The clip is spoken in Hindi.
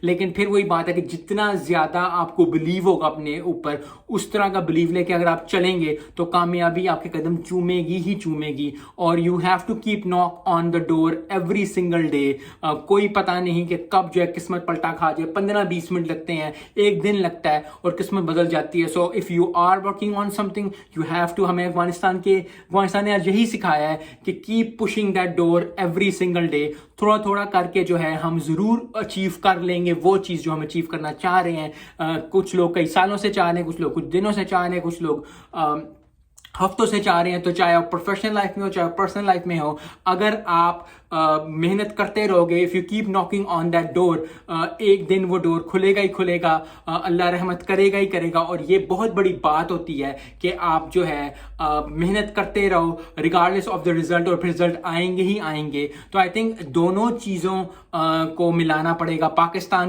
लेकिन फिर वही बात है कि जितना ज़्यादा आपको बिलीव होगा अपने ऊपर, उस तरह का बिलीव लेके अगर आप चलेंगे तो कामयाबी आपके कदम चूमेगी ही चूमेगी। और you have to keep knock on the door every single day. कोई पता नहीं कि कब जो है किस्मत पलटा खा जाए। 15-20 मिनट लगते हैं, एक दिन लगता है और किस्मत बदल जाती है। So if you are working on something you have to, हमें अफगानिस्तान ने आज यही सिखाया है कि keep pushing that door every single day. थोड़ा थोड़ा करके जो है हम ज़रूर अचीव कर लेंगे वो चीज़ जो हम अचीव करना चाह रहे हैं। कुछ लोग कई सालों से चाह रहे हैं, कुछ लोग कुछ दिनों से चाह रहे हैं, कुछ लोग हफ्तों से चाह रहे हैं। तो चाहे आप प्रोफेशनल लाइफ में हो चाहे पर्सनल लाइफ में हो, अगर आप मेहनत करते रहोगे, if you keep knocking on that door, एक दिन वो डोर खुलेगा ही खुलेगा। अल्लाह रहमत करेगा ही करेगा। और ये बहुत बड़ी बात होती है कि आप जो है मेहनत करते रहो रिगार्डलेस ऑफ द रिजल्ट, और फिर रिजल्ट आएंगे ही आएंगे। तो आई थिंक दोनों चीज़ों को मिलाना पड़ेगा। पाकिस्तान